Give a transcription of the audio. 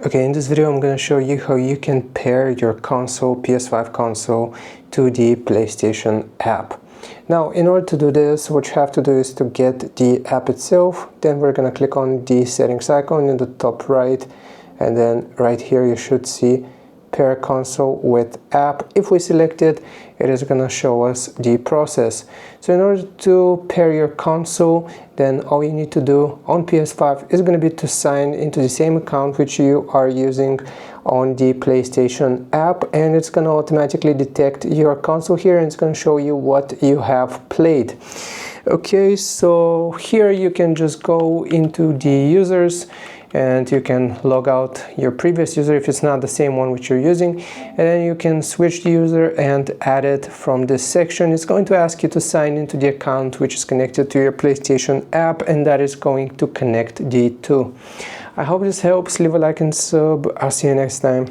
Okay, in this video I'm going to show you how you can pair your console, PS5 console, to the PlayStation app. Now, in order to do this, what you have to do is to get the app itself. Then we're going to click on the settings icon in the top right, and then right here you should see pair console with app. If we select it, it is going to show us the process. So in order to pair your console, then all you need to do on PS5 is going to be to sign into the same account which you are using on the PlayStation app, and it's going to automatically detect your console here, and it's going to show you what you have played. Okay, so here you can just go into the users and you can log out your previous user if it's not the same one which you're using, and then you can switch the user and add it from this section. It's going to ask you to sign into the account which is connected to your PlayStation app, and that is going to connect the two. I hope this helps. Leave a like and sub. I'll see you next time.